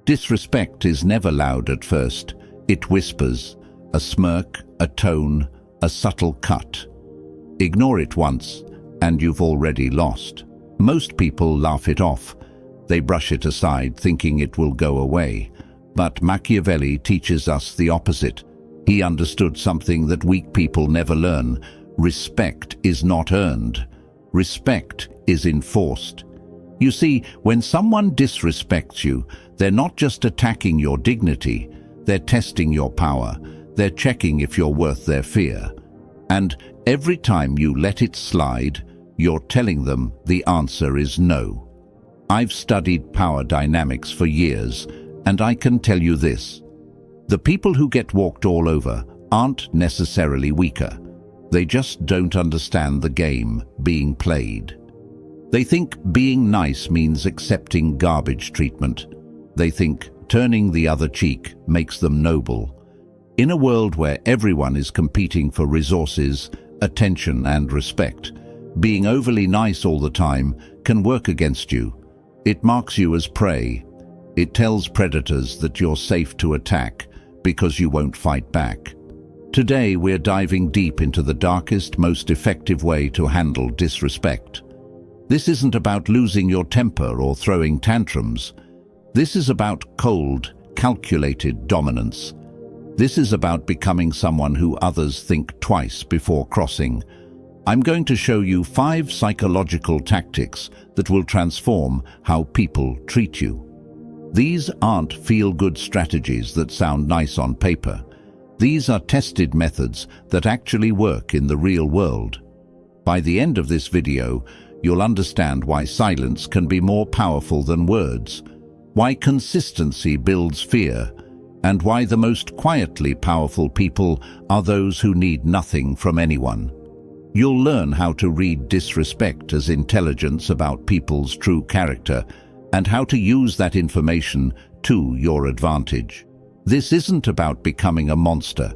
Disrespect is never loud at first. It whispers, a smirk, a tone, a subtle cut. Ignore it once, and you've already lost. Most people laugh it off. They brush it aside, thinking it will go away. But Machiavelli teaches us the opposite. He understood something that weak people never learn. Respect is not earned. Respect is enforced. You see, when someone disrespects you, they're not just attacking your dignity, they're testing your power. They're checking if you're worth their fear. And every time you let it slide, you're telling them the answer is no. I've studied power dynamics for years, and I can tell you this. The people who get walked all over aren't necessarily weaker. They just don't understand the game being played. They think being nice means accepting garbage treatment. They think turning the other cheek makes them noble. In a world where everyone is competing for resources, attention, and respect, being overly nice all the time can work against you. It marks you as prey. It tells predators that you're safe to attack because you won't fight back. Today, we're diving deep into the darkest, most effective way to handle disrespect. This isn't about losing your temper or throwing tantrums. This is about cold, calculated dominance. This is about becoming someone who others think twice before crossing. I'm going to show you 5 psychological tactics that will transform how people treat you. These aren't feel-good strategies that sound nice on paper. These are tested methods that actually work in the real world. By the end of this video, you'll understand why silence can be more powerful than words, why consistency builds fear, and why the most quietly powerful people are those who need nothing from anyone. You'll learn how to read disrespect as intelligence about people's true character and how to use that information to your advantage. This isn't about becoming a monster.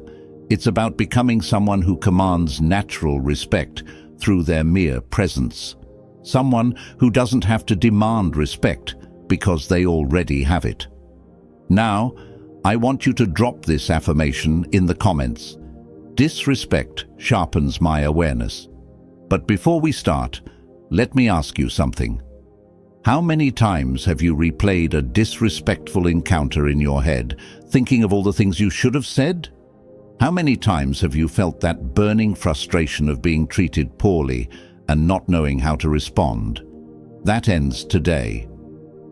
It's about becoming someone who commands natural respect through their mere presence. Someone who doesn't have to demand respect because they already have it. Now, I want you to drop this affirmation in the comments. Disrespect sharpens my awareness. But before we start, let me ask you something. How many times have you replayed a disrespectful encounter in your head, thinking of all the things you should have said? How many times have you felt that burning frustration of being treated poorly and not knowing how to respond? That ends today.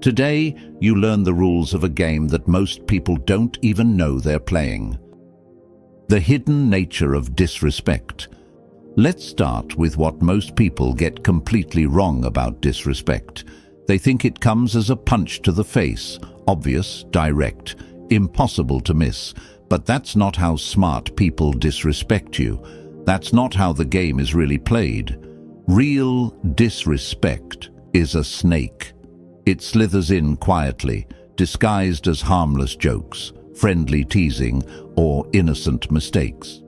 Today, you learn the rules of a game that most people don't even know they're playing. The hidden nature of disrespect. Let's start with what most people get completely wrong about disrespect. They think it comes as a punch to the face, obvious, direct, impossible to miss. But that's not how smart people disrespect you. That's not how the game is really played. Real disrespect is a snake. It slithers in quietly, disguised as harmless jokes, friendly teasing, or innocent mistakes.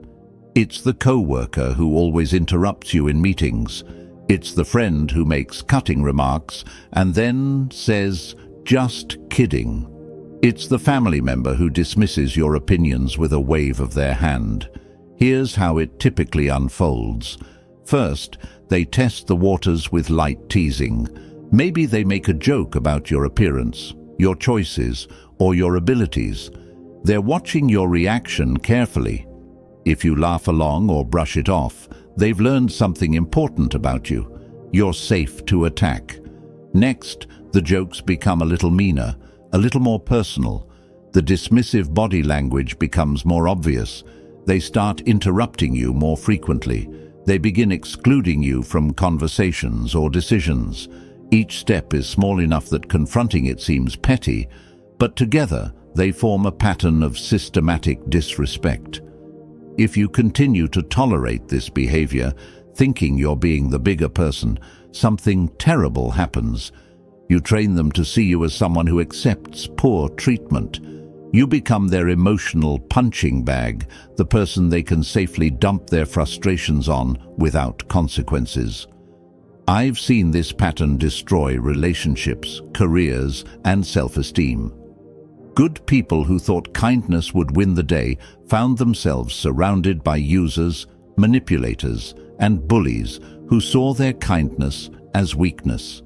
It's the co-worker who always interrupts you in meetings. It's the friend who makes cutting remarks and then says, "Just kidding." It's the family member who dismisses your opinions with a wave of their hand. Here's how it typically unfolds. First, they test the waters with light teasing. Maybe they make a joke about your appearance, your choices, or your abilities. They're watching your reaction carefully. If you laugh along or brush it off, they've learned something important about you. You're safe to attack. Next, the jokes become a little meaner, a little more personal. The dismissive body language becomes more obvious. They start interrupting you more frequently. They begin excluding you from conversations or decisions. Each step is small enough that confronting it seems petty, but together they form a pattern of systematic disrespect. If you continue to tolerate this behavior, thinking you're being the bigger person, something terrible happens. You train them to see you as someone who accepts poor treatment. You become their emotional punching bag, the person they can safely dump their frustrations on without consequences. I've seen this pattern destroy relationships, careers, and self-esteem. Good people who thought kindness would win the day found themselves surrounded by users, manipulators, and bullies who saw their kindness as weakness.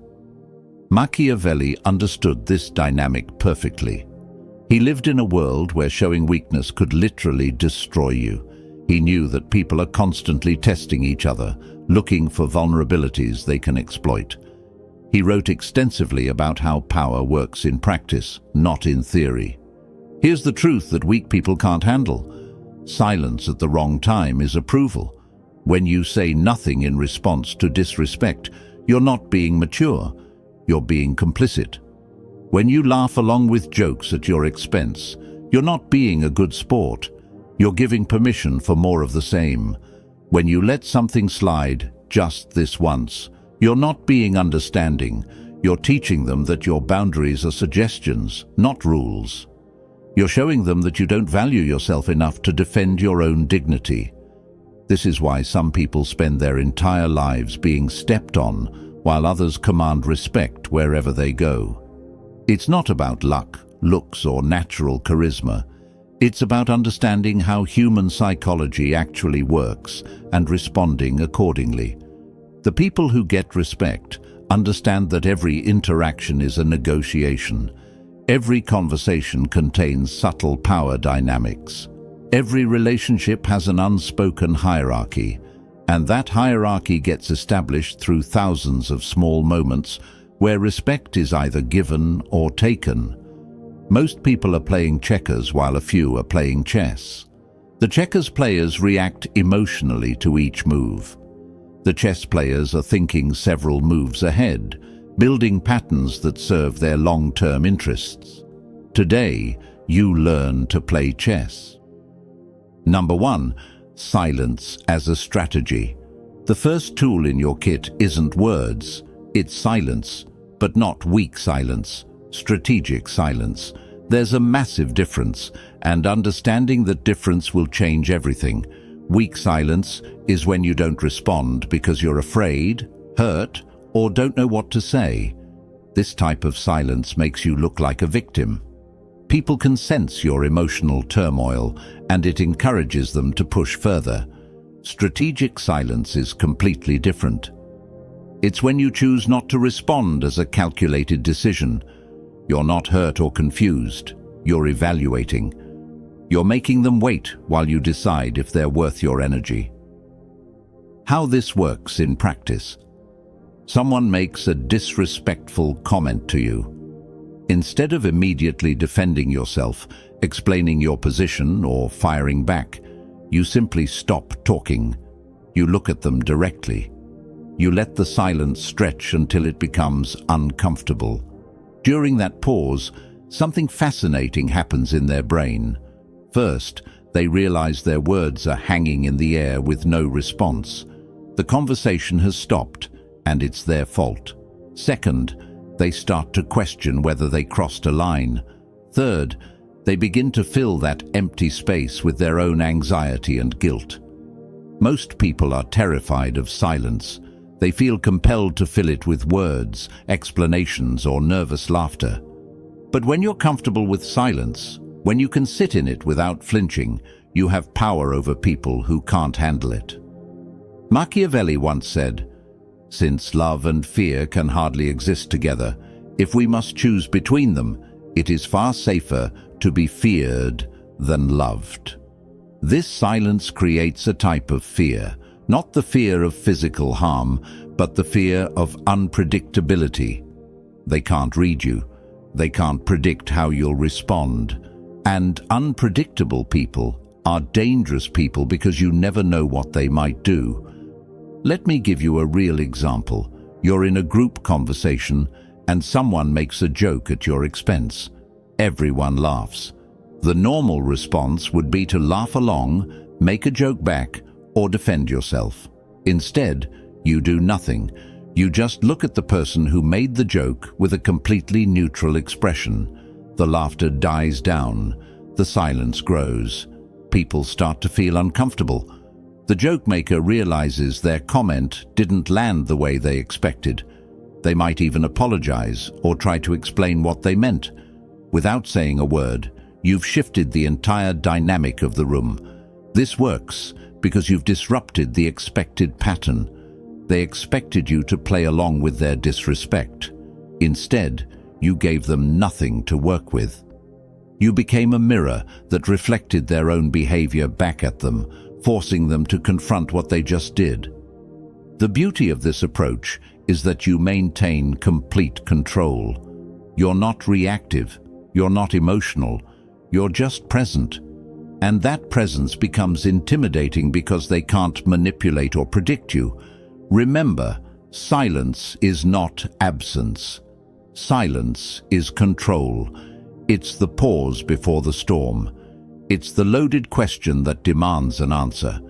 Machiavelli understood this dynamic perfectly. He lived in a world where showing weakness could literally destroy you. He knew that people are constantly testing each other, looking for vulnerabilities they can exploit. He wrote extensively about how power works in practice, not in theory. Here's the truth that weak people can't handle. Silence at the wrong time is approval. When you say nothing in response to disrespect, you're not being mature, you're being complicit. When you laugh along with jokes at your expense, you're not being a good sport, you're giving permission for more of the same. When you let something slide just this once, you're not being understanding, you're teaching them that your boundaries are suggestions, not rules. You're showing them that you don't value yourself enough to defend your own dignity. This is why some people spend their entire lives being stepped on, while others command respect wherever they go. It's not about luck, looks, or natural charisma. It's about understanding how human psychology actually works and responding accordingly. The people who get respect understand that every interaction is a negotiation. Every conversation contains subtle power dynamics. Every relationship has an unspoken hierarchy, and that hierarchy gets established through thousands of small moments where respect is either given or taken. Most people are playing checkers while a few are playing chess. The checkers players react emotionally to each move. The chess players are thinking several moves ahead, building patterns that serve their long-term interests. Today, you learn to play chess. Number 1. Silence as a strategy. The first tool in your kit isn't words, it's silence, but not weak silence, strategic silence. There's a massive difference, and understanding that difference will change everything. Weak silence is when you don't respond because you're afraid, hurt, or don't know what to say. This type of silence makes you look like a victim. People can sense your emotional turmoil, and it encourages them to push further. Strategic silence is completely different. It's when you choose not to respond as a calculated decision. You're not hurt or confused. You're evaluating. You're making them wait while you decide if they're worth your energy. How this works in practice. Someone makes a disrespectful comment to you. Instead of immediately defending yourself, explaining your position, or firing back, you simply stop talking. You look at them directly. You let the silence stretch until it becomes uncomfortable. During that pause, something fascinating happens in their brain. First, they realize their words are hanging in the air with no response. The conversation has stopped, and it's their fault. Second, they start to question whether they crossed a line. Third, they begin to fill that empty space with their own anxiety and guilt. Most people are terrified of silence. They feel compelled to fill it with words, explanations, or nervous laughter. But when you're comfortable with silence, when you can sit in it without flinching, you have power over people who can't handle it. Machiavelli once said, "Since love and fear can hardly exist together, if we must choose between them, it is far safer to be feared than loved." This silence creates a type of fear, not the fear of physical harm, but the fear of unpredictability. They can't read you. They can't predict how you'll respond. And unpredictable people are dangerous people because you never know what they might do. Let me give you a real example. You're in a group conversation and someone makes a joke at your expense. Everyone laughs. The normal response would be to laugh along, make a joke back, or defend yourself. Instead, you do nothing. You just look at the person who made the joke with a completely neutral expression. The laughter dies down. The silence grows. People start to feel uncomfortable. The joke maker realizes their comment didn't land the way they expected. They might even apologize or try to explain what they meant. Without saying a word, you've shifted the entire dynamic of the room. This works because you've disrupted the expected pattern. They expected you to play along with their disrespect. Instead, you gave them nothing to work with. You became a mirror that reflected their own behavior back at them, forcing them to confront what they just did. The beauty of this approach is that you maintain complete control. You're not reactive, you're not emotional, you're just present. And that presence becomes intimidating because they can't manipulate or predict you. Remember, silence is not absence. Silence is control. It's the pause before the storm. It's the loaded question that demands an answer.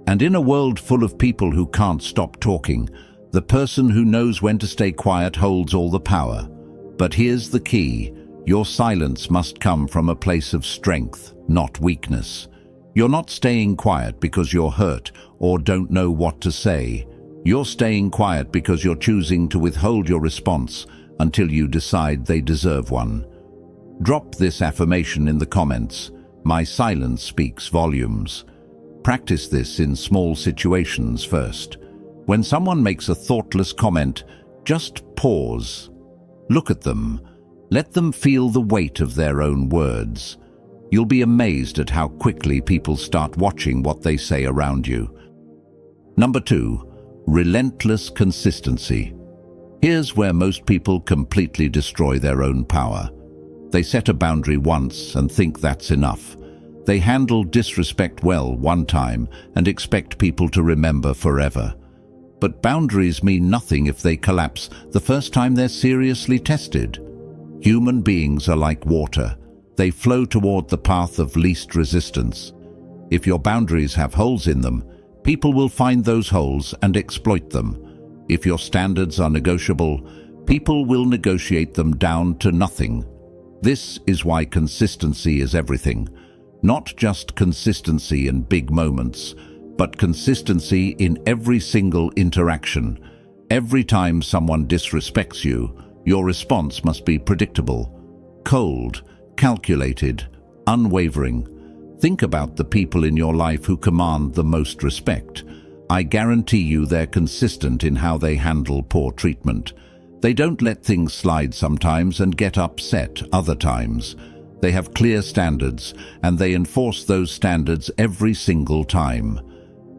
And in a world full of people who can't stop talking, the person who knows when to stay quiet holds all the power. But here's the key. Your silence must come from a place of strength, not weakness. You're not staying quiet because you're hurt or don't know what to say. You're staying quiet because you're choosing to withhold your response until you decide they deserve one. Drop this affirmation in the comments. My silence speaks volumes. Practice this in small situations first. When someone makes a thoughtless comment, just pause. Look at them. Let them feel the weight of their own words. You'll be amazed at how quickly people start watching what they say around you. Number 2, relentless consistency. Here's where most people completely destroy their own power. They set a boundary once and think that's enough. They handle disrespect well one time and expect people to remember forever. But boundaries mean nothing if they collapse the first time they're seriously tested. Human beings are like water. They flow toward the path of least resistance. If your boundaries have holes in them, people will find those holes and exploit them. If your standards are negotiable, people will negotiate them down to nothing. This is why consistency is everything. Not just consistency in big moments, but consistency in every single interaction. Every time someone disrespects you, your response must be predictable, cold, calculated, unwavering. Think about the people in your life who command the most respect. I guarantee you they're consistent in how they handle poor treatment. They don't let things slide sometimes and get upset other times. They have clear standards, and they enforce those standards every single time.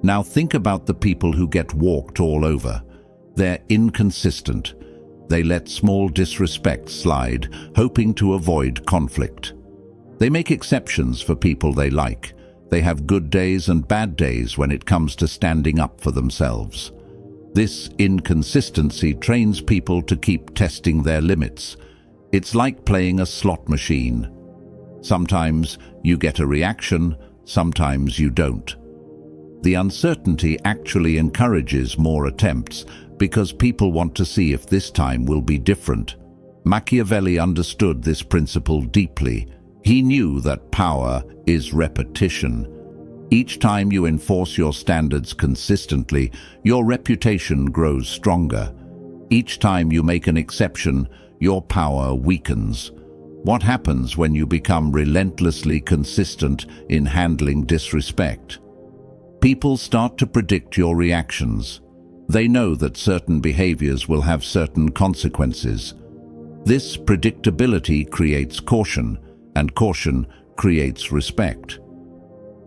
Now think about the people who get walked all over. They're inconsistent. They let small disrespect slide, hoping to avoid conflict. They make exceptions for people they like. They have good days and bad days when it comes to standing up for themselves. This inconsistency trains people to keep testing their limits. It's like playing a slot machine. Sometimes you get a reaction, sometimes you don't. The uncertainty actually encourages more attempts because people want to see if this time will be different. Machiavelli understood this principle deeply. He knew that power is repetition. Each time you enforce your standards consistently, your reputation grows stronger. Each time you make an exception, your power weakens. What happens when you become relentlessly consistent in handling disrespect? People start to predict your reactions. They know that certain behaviors will have certain consequences. This predictability creates caution, and caution creates respect.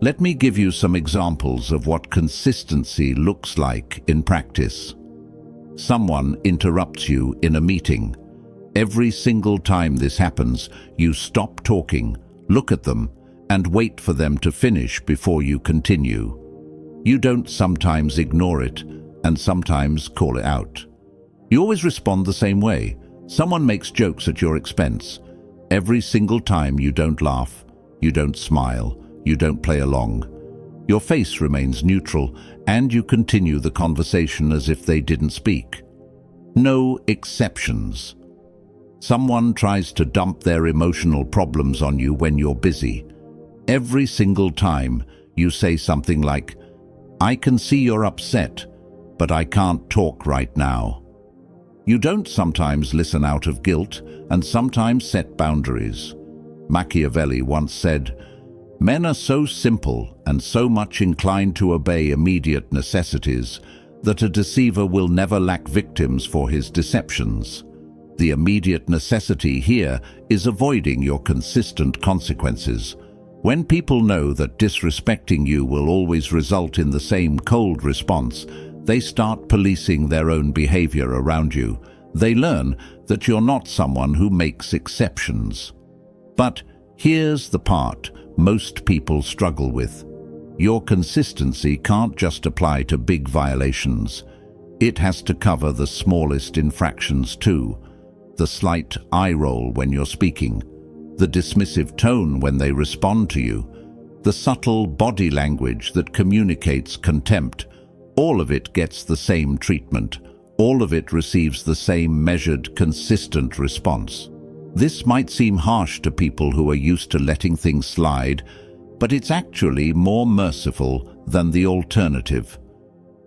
Let me give you some examples of what consistency looks like in practice. Someone interrupts you in a meeting. Every single time this happens, you stop talking, look at them, and wait for them to finish before you continue. You don't sometimes ignore it, and sometimes call it out. You always respond the same way. Someone makes jokes at your expense. Every single time you don't laugh, you don't smile, you don't play along. Your face remains neutral, and you continue the conversation as if they didn't speak. No exceptions. Someone tries to dump their emotional problems on you when you're busy. Every single time you say something like, "I can see you're upset, but I can't talk right now." You don't sometimes listen out of guilt and sometimes set boundaries. Machiavelli once said, "Men are so simple and so much inclined to obey immediate necessities that a deceiver will never lack victims for his deceptions." The immediate necessity here is avoiding your consistent consequences. When people know that disrespecting you will always result in the same cold response, they start policing their own behavior around you. They learn that you're not someone who makes exceptions. But here's the part most people struggle with. Your consistency can't just apply to big violations. It has to cover the smallest infractions too. The slight eye roll when you're speaking, the dismissive tone when they respond to you, the subtle body language that communicates contempt. All of it gets the same treatment. All of it receives the same measured, consistent response. This might seem harsh to people who are used to letting things slide, but it's actually more merciful than the alternative.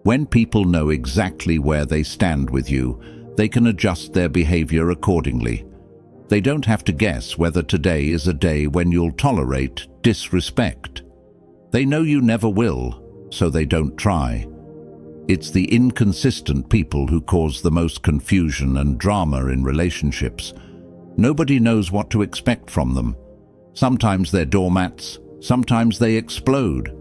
When people know exactly where they stand with you, they can adjust their behavior accordingly. They don't have to guess whether today is a day when you'll tolerate disrespect. They know you never will, so they don't try. It's the inconsistent people who cause the most confusion and drama in relationships. Nobody knows what to expect from them. Sometimes they're doormats, sometimes they explode.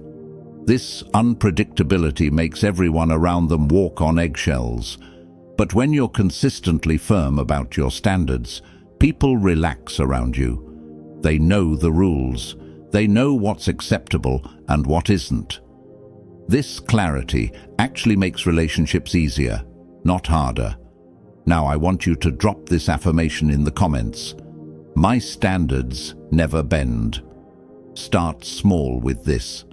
This unpredictability makes everyone around them walk on eggshells. But when you're consistently firm about your standards, people relax around you. They know the rules. They know what's acceptable and what isn't. This clarity actually makes relationships easier, not harder. Now I want you to drop this affirmation in the comments. My standards never bend. Start small with this.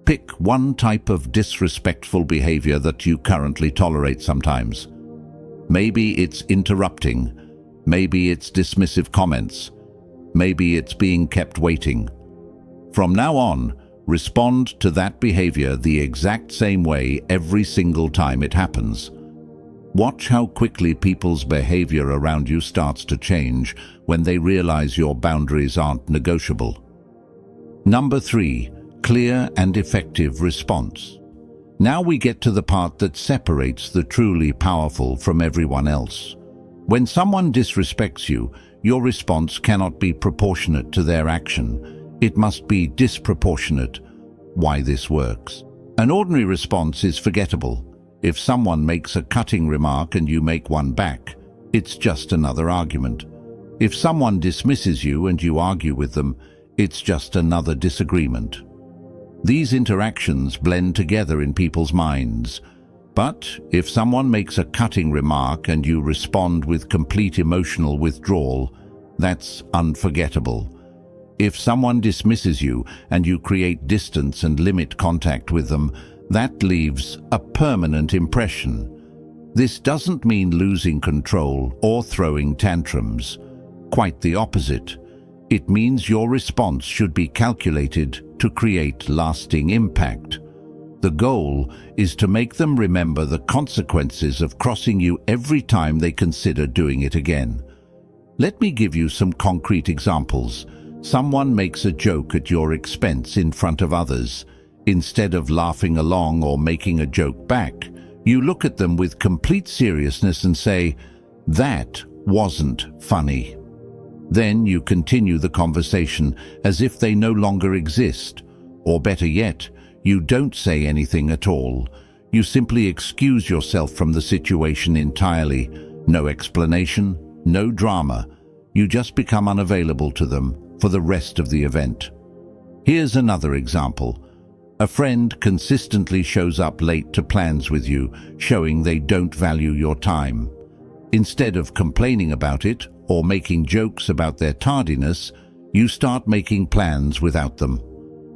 Pick one type of disrespectful behavior that you currently tolerate sometimes. Maybe it's interrupting. Maybe it's dismissive comments. Maybe it's being kept waiting. From now on, respond to that behavior the exact same way every single time it happens. Watch how quickly people's behavior around you starts to change when they realize your boundaries aren't negotiable. Number 3, clear and effective response. Now we get to the part that separates the truly powerful from everyone else. When someone disrespects you, your response cannot be proportionate to their action. It must be disproportionate. Why this works? An ordinary response is forgettable. If someone makes a cutting remark and you make one back, it's just another argument. If someone dismisses you and you argue with them, it's just another disagreement. These interactions blend together in people's minds. But if someone makes a cutting remark and you respond with complete emotional withdrawal, that's unforgettable. If someone dismisses you and you create distance and limit contact with them, that leaves a permanent impression. This doesn't mean losing control or throwing tantrums. Quite the opposite. It means your response should be calculated to create lasting impact. The goal is to make them remember the consequences of crossing you every time they consider doing it again. Let me give you some concrete examples. Someone makes a joke at your expense in front of others. Instead of laughing along or making a joke back, you look at them with complete seriousness and say, "That wasn't funny." Then you continue the conversation as if they no longer exist. Or better yet, you don't say anything at all. You simply excuse yourself from the situation entirely. No explanation, no drama. You just become unavailable to them for the rest of the event. Here's another example. A friend consistently shows up late to plans with you, showing they don't value your time. Instead of complaining about it or making jokes about their tardiness, you start making plans without them.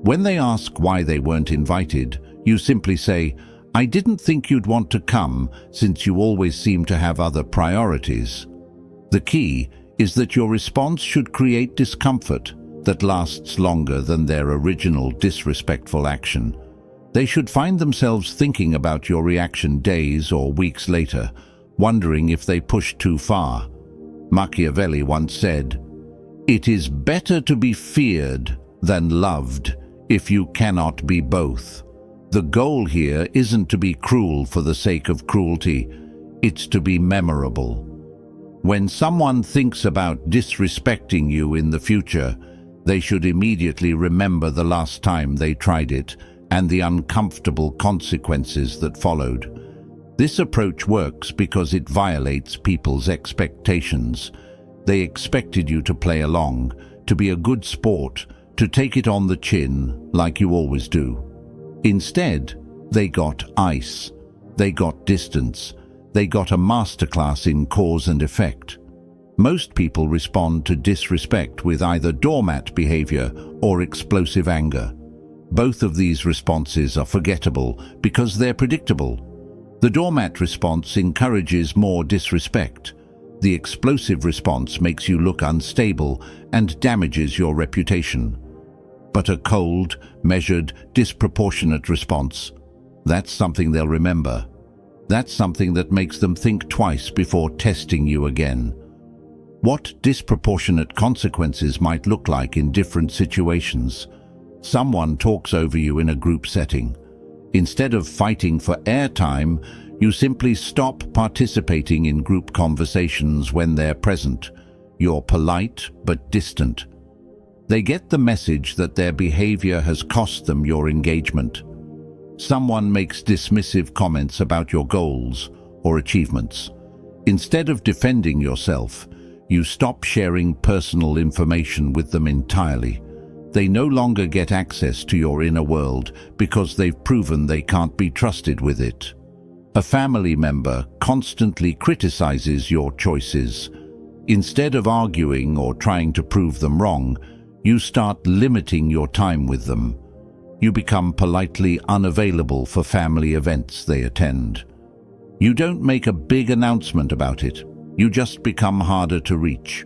When they ask why they weren't invited, you simply say, "I didn't think you'd want to come since you always seem to have other priorities." The key is that your response should create discomfort that lasts longer than their original disrespectful action. They should find themselves thinking about your reaction days or weeks later, wondering if they pushed too far. Machiavelli once said, It is better to be feared than loved if you cannot be both. The goal here isn't to be cruel for the sake of cruelty, it's to be memorable. When someone thinks about disrespecting you in the future, they should immediately remember the last time they tried it and the uncomfortable consequences that followed. This approach works because it violates people's expectations. They expected you to play along, to be a good sport, to take it on the chin like you always do. Instead, they got ice. They got distance. They got a masterclass in cause and effect. Most people respond to disrespect with either doormat behavior or explosive anger. Both of these responses are forgettable because they're predictable. The doormat response encourages more disrespect. The explosive response makes you look unstable and damages your reputation. But a cold, measured, disproportionate response, that's something they'll remember. That's something that makes them think twice before testing you again. What disproportionate consequences might look like in different situations? Someone talks over you in a group setting. Instead of fighting for airtime, you simply stop participating in group conversations when they're present. You're polite but distant. They get the message that their behavior has cost them your engagement. Someone makes dismissive comments about your goals or achievements. Instead of defending yourself, you stop sharing personal information with them entirely. They no longer get access to your inner world because they've proven they can't be trusted with it. A family member constantly criticizes your choices. Instead of arguing or trying to prove them wrong, you start limiting your time with them. You become politely unavailable for family events they attend. You don't make a big announcement about it. You just become harder to reach.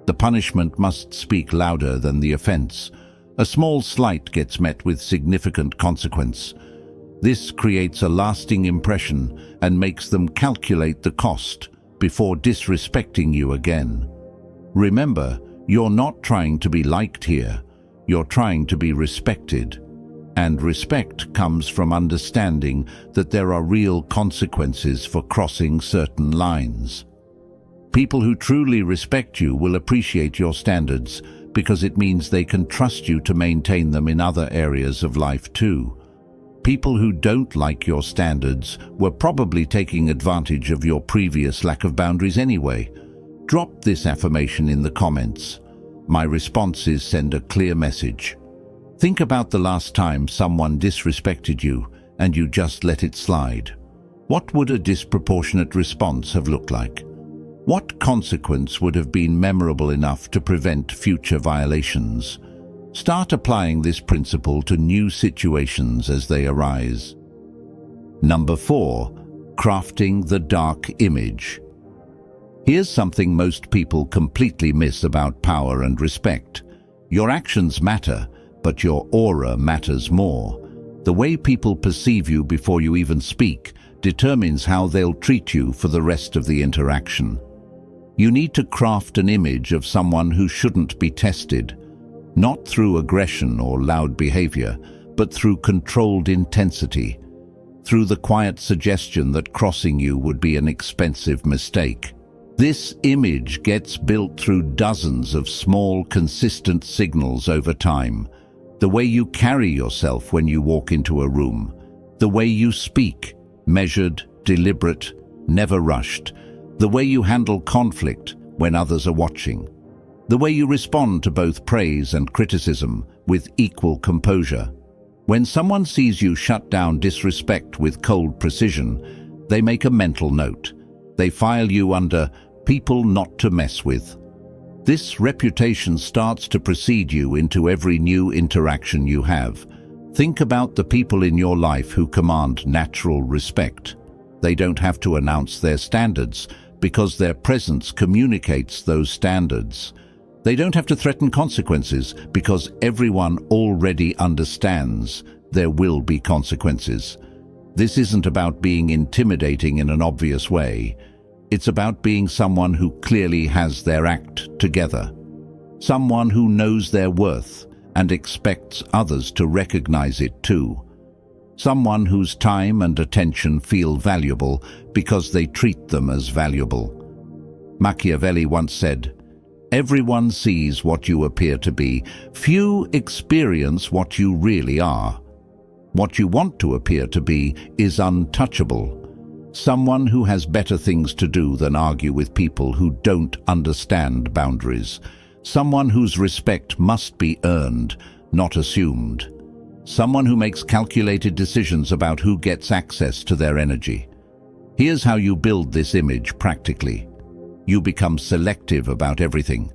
The punishment must speak louder than the offense. A small slight gets met with significant consequence. This creates a lasting impression and makes them calculate the cost before disrespecting you again. Remember, you're not trying to be liked here. You're trying to be respected. And respect comes from understanding that there are real consequences for crossing certain lines. People who truly respect you will appreciate your standards because it means they can trust you to maintain them in other areas of life too. People who don't like your standards were probably taking advantage of your previous lack of boundaries anyway. Drop this affirmation in the comments. My responses send a clear message. Think about the last time someone disrespected you and you just let it slide. What would a disproportionate response have looked like? What consequence would have been memorable enough to prevent future violations? Start applying this principle to new situations as they arise. Number 4, crafting the dark image. Here's something most people completely miss about power and respect. Your actions matter, but your aura matters more. The way people perceive you before you even speak determines how they'll treat you for the rest of the interaction. You need to craft an image of someone who shouldn't be tested, not through aggression or loud behavior, but through controlled intensity, through the quiet suggestion that crossing you would be an expensive mistake. This image gets built through dozens of small, consistent signals over time. The way you carry yourself when you walk into a room, the way you speak, measured, deliberate, never rushed, the way you handle conflict when others are watching, the way you respond to both praise and criticism with equal composure. When someone sees you shut down disrespect with cold precision, they make a mental note. They file you under people not to mess with. This reputation starts to precede you into every new interaction you have. Think about the people in your life who command natural respect. They don't have to announce their standards because their presence communicates those standards. They don't have to threaten consequences because everyone already understands there will be consequences. This isn't about being intimidating in an obvious way. It's about being someone who clearly has their act together. someone who knows their worth and expects others to recognize it too, someone whose time and attention feel valuable because they treat them as valuable. Machiavelli once said, "Everyone sees what you appear to be. Few experience what you really are. What you want to appear to be is untouchable. Someone who has better things to do than argue with people who don't understand boundaries. Someone whose respect must be earned, not assumed. Someone who makes calculated decisions about who gets access to their energy." Here's how you build this image practically. You become selective about everything.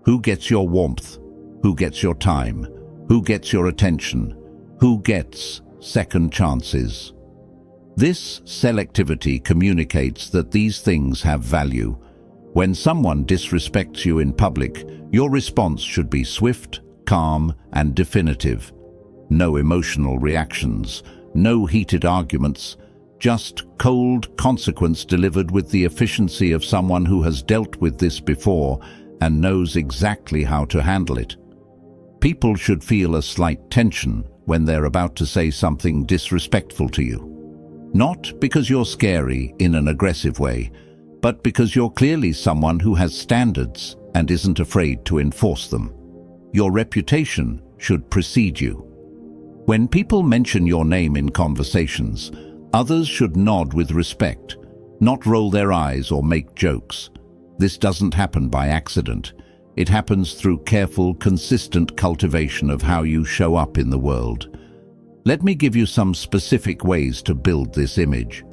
Who gets your warmth? Who gets your time? Who gets your attention? Who gets second chances? This selectivity communicates that these things have value. When someone disrespects you in public, your response should be swift, calm, and definitive. No emotional reactions, no heated arguments, just cold consequence delivered with the efficiency of someone who has dealt with this before and knows exactly how to handle it. People should feel a slight tension when they're about to say something disrespectful to you. Not because you're scary in an aggressive way, but because you're clearly someone who has standards and isn't afraid to enforce them. Your reputation should precede you. When people mention your name in conversations, others should nod with respect, not roll their eyes or make jokes. This doesn't happen by accident. It happens through careful, consistent cultivation of how you show up in the world. Let me give you some specific ways to build this image.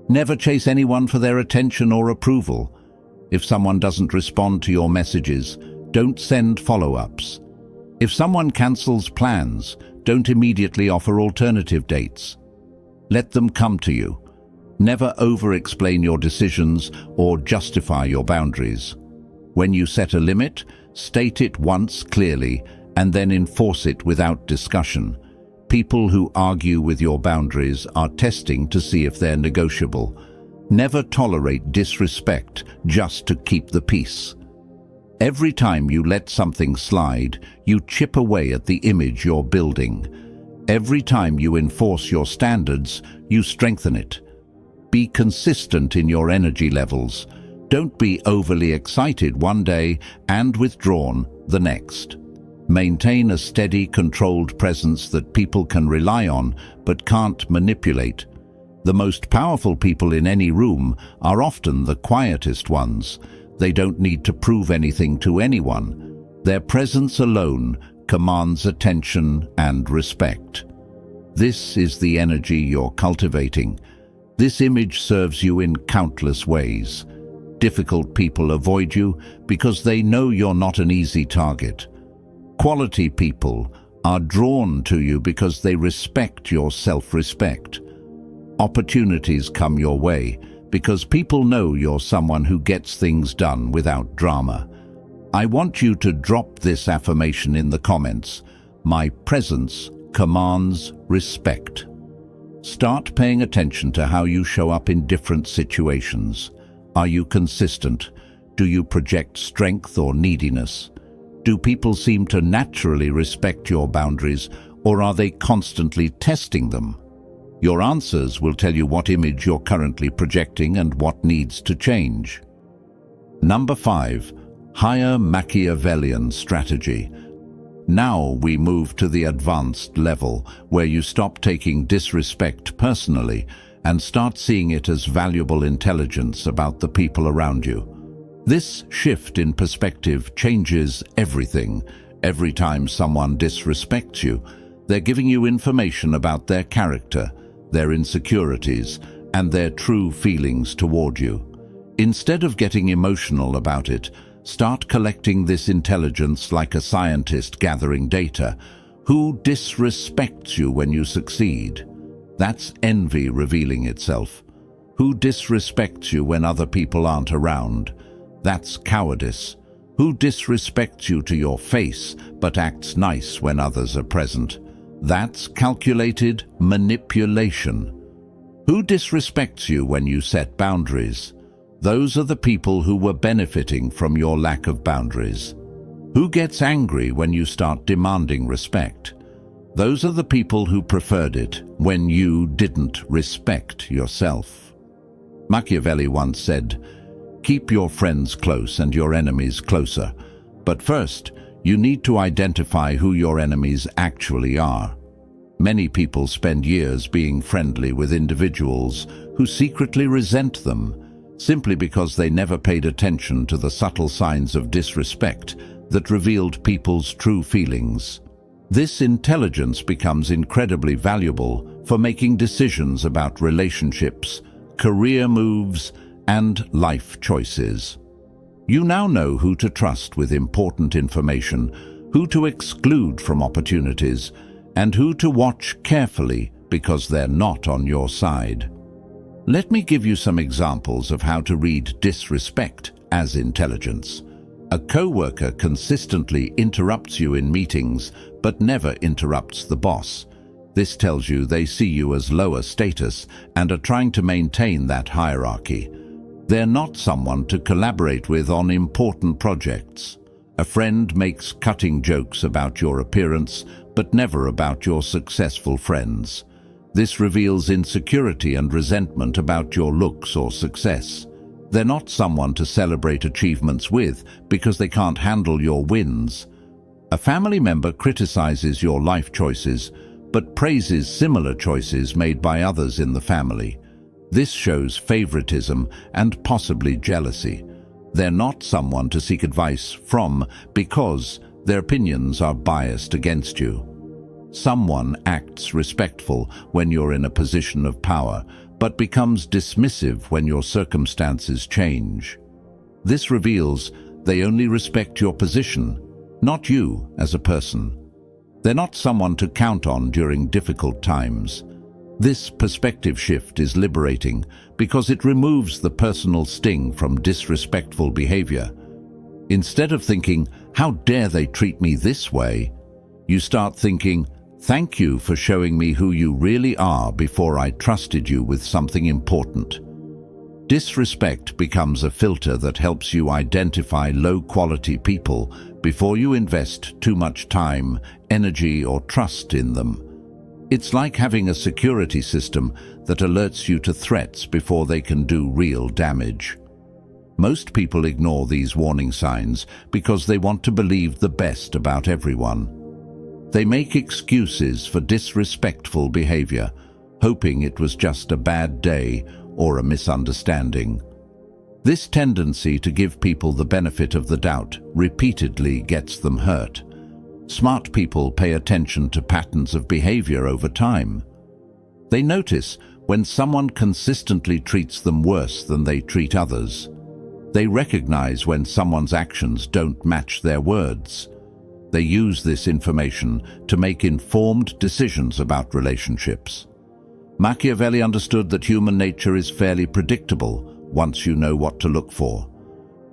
Never chase anyone for their attention or approval. If someone doesn't respond to your messages, don't send follow-ups. If someone cancels plans, don't immediately offer alternative dates. Let them come to you. Never over-explain your decisions or justify your boundaries. When you set a limit, state it once clearly and then enforce it without discussion. People who argue with your boundaries are testing to see if they're negotiable. Never tolerate disrespect just to keep the peace. Every time you let something slide, you chip away at the image you're building. Every time you enforce your standards, you strengthen it. Be consistent in your energy levels. Don't be overly excited one day and withdrawn the next. Maintain a steady, controlled presence that people can rely on but can't manipulate. The most powerful people in any room are often the quietest ones. They don't need to prove anything to anyone. Their presence alone commands attention and respect. This is the energy you're cultivating. This image serves you in countless ways. Difficult people avoid you because they know you're not an easy target. Quality people are drawn to you because they respect your self-respect. Opportunities come your way because people know you're someone who gets things done without drama. I want you to drop this affirmation in the comments. My presence commands respect. Start paying attention to how you show up in different situations. Are you consistent? Do you project strength or neediness? Do people seem to naturally respect your boundaries, or are they constantly testing them? Your answers will tell you what image you're currently projecting and what needs to change. Number 5. Higher Machiavellian strategy. Now we move to the advanced level, where you stop taking disrespect personally and start seeing it as valuable intelligence about the people around you. This shift in perspective changes everything. Every time someone disrespects you, they're giving you information about their character, their insecurities, and their true feelings toward you. Instead of getting emotional about it, start collecting this intelligence like a scientist gathering data. Who disrespects you when you succeed? That's envy revealing itself. Who disrespects you when other people aren't around? That's cowardice. Who disrespects you to your face but acts nice when others are present? That's calculated manipulation. Who disrespects you when you set boundaries? Those are the people who were benefiting from your lack of boundaries. Who gets angry when you start demanding respect? Those are the people who preferred it when you didn't respect yourself. Machiavelli once said, "Keep your friends close and your enemies closer. But first, you need to identify who your enemies actually are." Many people spend years being friendly with individuals who secretly resent them, simply because they never paid attention to the subtle signs of disrespect that revealed people's true feelings. This intelligence becomes incredibly valuable for making decisions about relationships, career moves, and life choices. You now know who to trust with important information, who to exclude from opportunities, and who to watch carefully because they're not on your side. Let me give you some examples of how to read disrespect as intelligence. A coworker consistently interrupts you in meetings, but never interrupts the boss. This tells you they see you as lower status and are trying to maintain that hierarchy. They're not someone to collaborate with on important projects. A friend makes cutting jokes about your appearance, but never about your successful friends. This reveals insecurity and resentment about your looks or success. They're not someone to celebrate achievements with because they can't handle your wins. A family member criticizes your life choices, but praises similar choices made by others in the family. This shows favoritism and possibly jealousy. They're not someone to seek advice from because their opinions are biased against you. Someone acts respectful when you're in a position of power, but becomes dismissive when your circumstances change. This reveals they only respect your position, not you as a person. They're not someone to count on during difficult times. This perspective shift is liberating because it removes the personal sting from disrespectful behavior. Instead of thinking, "How dare they treat me this way?" you start thinking, "Thank you for showing me who you really are before I trusted you with something important." Disrespect becomes a filter that helps you identify low-quality people before you invest too much time, energy, or trust in them. It's like having a security system that alerts you to threats before they can do real damage. Most people ignore these warning signs because they want to believe the best about everyone. They make excuses for disrespectful behavior, hoping it was just a bad day or a misunderstanding. This tendency to give people the benefit of the doubt repeatedly gets them hurt. Smart people pay attention to patterns of behavior over time. They notice when someone consistently treats them worse than they treat others. They recognize when someone's actions don't match their words. They use this information to make informed decisions about relationships. Machiavelli understood that human nature is fairly predictable once you know what to look for.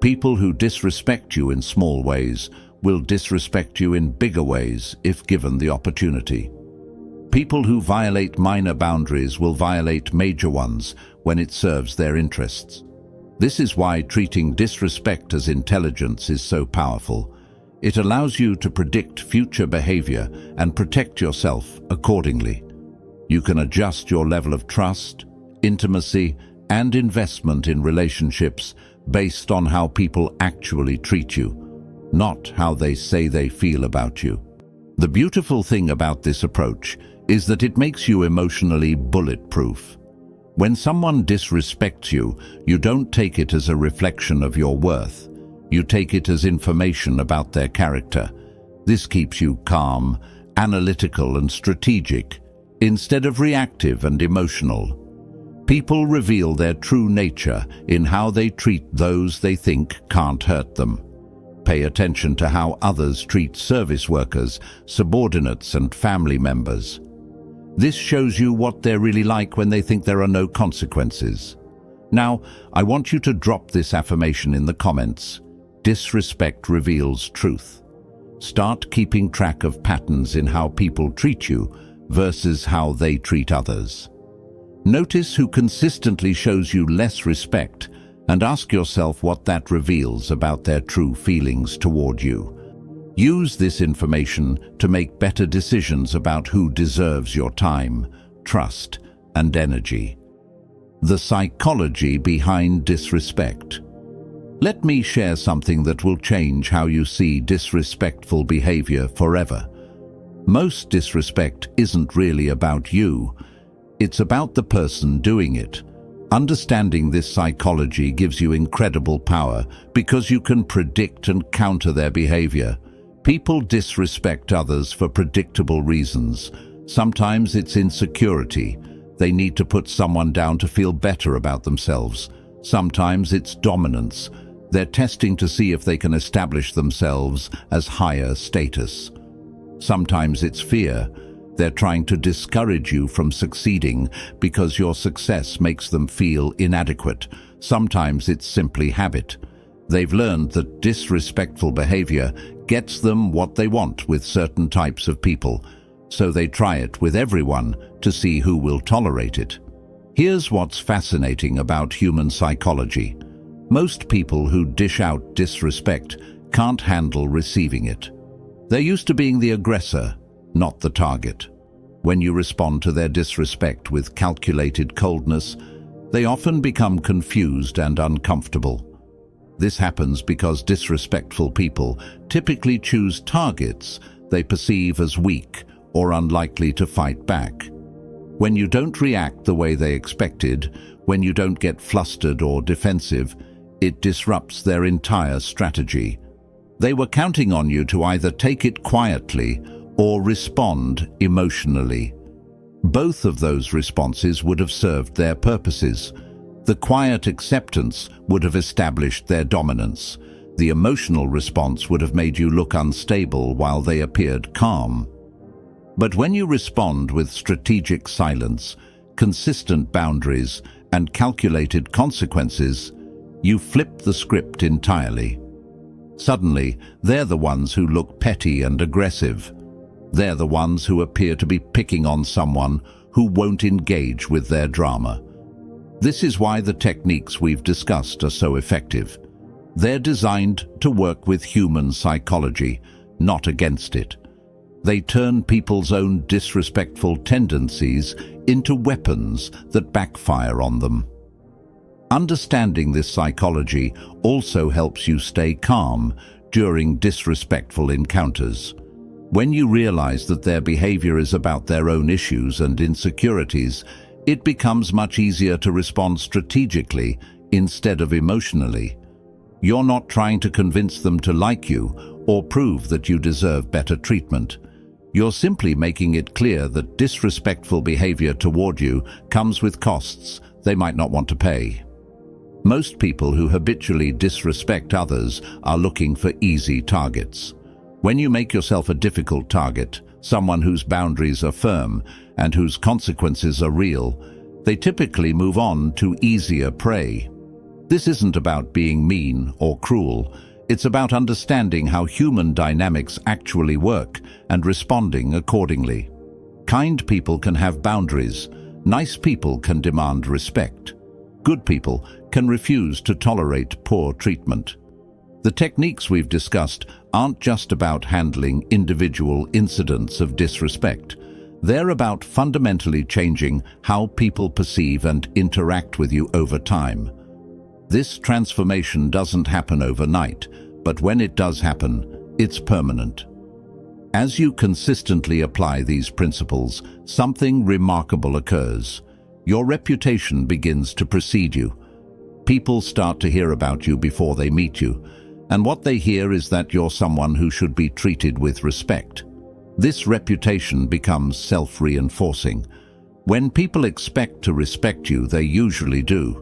People who disrespect you in small ways will disrespect you in bigger ways if given the opportunity. People who violate minor boundaries will violate major ones when it serves their interests. This is why treating disrespect as intelligence is so powerful. It allows you to predict future behavior and protect yourself accordingly. You can adjust your level of trust, intimacy, and investment in relationships based on how people actually treat you, not how they say they feel about you. The beautiful thing about this approach is that it makes you emotionally bulletproof. When someone disrespects you, you don't take it as a reflection of your worth. You take it as information about their character. This keeps you calm, analytical, and strategic, instead of reactive and emotional. People reveal their true nature in how they treat those they think can't hurt them. Pay attention to how others treat service workers, subordinates, and family members. This shows you what they're really like when they think there are no consequences. Now, I want you to drop this affirmation in the comments. Disrespect reveals truth. Start keeping track of patterns in how people treat you versus how they treat others. Notice who consistently shows you less respect and ask yourself what that reveals about their true feelings toward you. Use this information to make better decisions about who deserves your time, trust, and energy. The psychology behind disrespect. Let me share something that will change how you see disrespectful behavior forever. Most disrespect isn't really about you. It's about the person doing it. Understanding this psychology gives you incredible power because you can predict and counter their behavior. People disrespect others for predictable reasons. Sometimes it's insecurity. They need to put someone down to feel better about themselves. Sometimes it's dominance. They're testing to see if they can establish themselves as higher status. Sometimes it's fear. They're trying to discourage you from succeeding because your success makes them feel inadequate. Sometimes it's simply habit. They've learned that disrespectful behavior gets them what they want with certain types of people, so they try it with everyone to see who will tolerate it. Here's what's fascinating about human psychology. Most people who dish out disrespect can't handle receiving it. They're used to being the aggressor, not the target. When you respond to their disrespect with calculated coldness, they often become confused and uncomfortable. This happens because disrespectful people typically choose targets they perceive as weak or unlikely to fight back. When you don't react the way they expected, when you don't get flustered or defensive, it disrupts their entire strategy. They were counting on you to either take it quietly or respond emotionally. Both of those responses would have served their purposes. The quiet acceptance would have established their dominance. The emotional response would have made you look unstable while they appeared calm. But when you respond with strategic silence, consistent boundaries, and calculated consequences, you flip the script entirely. Suddenly, they're the ones who look petty and aggressive. They're the ones who appear to be picking on someone who won't engage with their drama. This is why the techniques we've discussed are so effective. They're designed to work with human psychology, not against it. They turn people's own disrespectful tendencies into weapons that backfire on them. Understanding this psychology also helps you stay calm during disrespectful encounters. When you realize that their behavior is about their own issues and insecurities, it becomes much easier to respond strategically instead of emotionally. You're not trying to convince them to like you or prove that you deserve better treatment. You're simply making it clear that disrespectful behavior toward you comes with costs they might not want to pay. Most people who habitually disrespect others are looking for easy targets. When you make yourself a difficult target, someone whose boundaries are firm and whose consequences are real, they typically move on to easier prey. This isn't about being mean or cruel. It's about understanding how human dynamics actually work and responding accordingly. Kind people can have boundaries. Nice people can demand respect. Good people can refuse to tolerate poor treatment. The techniques we've discussed aren't just about handling individual incidents of disrespect. They're about fundamentally changing how people perceive and interact with you over time. This transformation doesn't happen overnight, but when it does happen, it's permanent. As you consistently apply these principles, something remarkable occurs. Your reputation begins to precede you. People start to hear about you before they meet you, and what they hear is that you're someone who should be treated with respect. This reputation becomes self-reinforcing. When people expect to respect you, they usually do.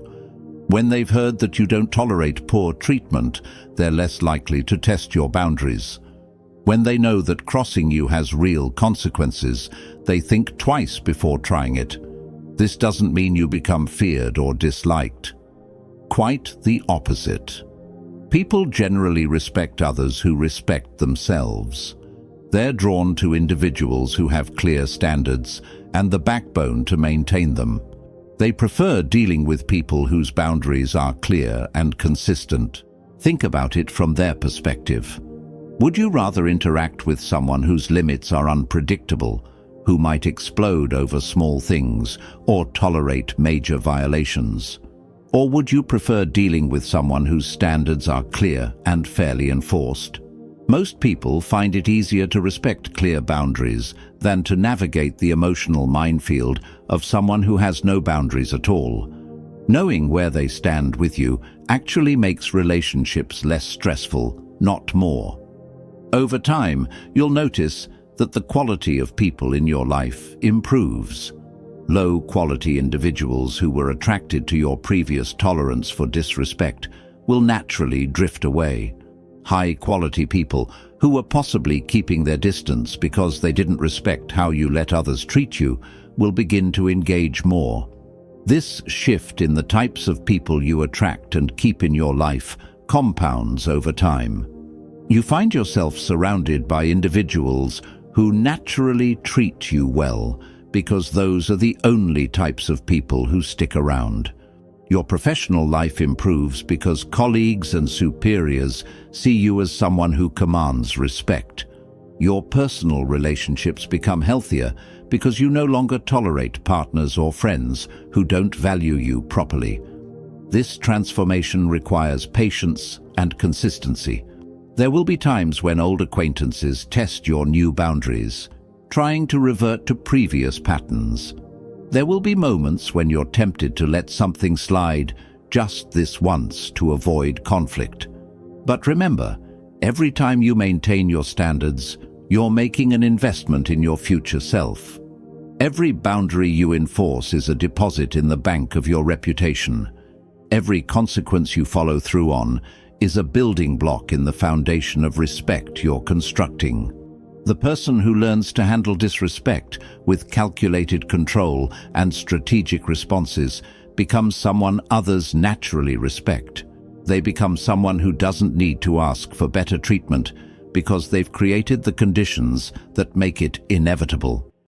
When they've heard that you don't tolerate poor treatment, they're less likely to test your boundaries. When they know that crossing you has real consequences, they think twice before trying it. This doesn't mean you become feared or disliked. Quite the opposite. People generally respect others who respect themselves. They're drawn to individuals who have clear standards and the backbone to maintain them. They prefer dealing with people whose boundaries are clear and consistent. Think about it from their perspective. Would you rather interact with someone whose limits are unpredictable, who might explode over small things or tolerate major violations? Or would you prefer dealing with someone whose standards are clear and fairly enforced? Most people find it easier to respect clear boundaries than to navigate the emotional minefield of someone who has no boundaries at all. Knowing where they stand with you actually makes relationships less stressful, not more. Over time, you'll notice that the quality of people in your life improves. Low-quality individuals who were attracted to your previous tolerance for disrespect will naturally drift away. High-quality people who were possibly keeping their distance because they didn't respect how you let others treat you will begin to engage more. This shift in the types of people you attract and keep in your life compounds over time. You find yourself surrounded by individuals who naturally treat you well because those are the only types of people who stick around. Your professional life improves because colleagues and superiors see you as someone who commands respect. Your personal relationships become healthier because you no longer tolerate partners or friends who don't value you properly. This transformation requires patience and consistency. There will be times when old acquaintances test your new boundaries, trying to revert to previous patterns. There will be moments when you're tempted to let something slide just this once to avoid conflict. But remember, every time you maintain your standards, you're making an investment in your future self. Every boundary you enforce is a deposit in the bank of your reputation. Every consequence you follow through on is a building block in the foundation of respect you're constructing. The person who learns to handle disrespect with calculated control and strategic responses becomes someone others naturally respect. They become someone who doesn't need to ask for better treatment because they've created the conditions that make it inevitable.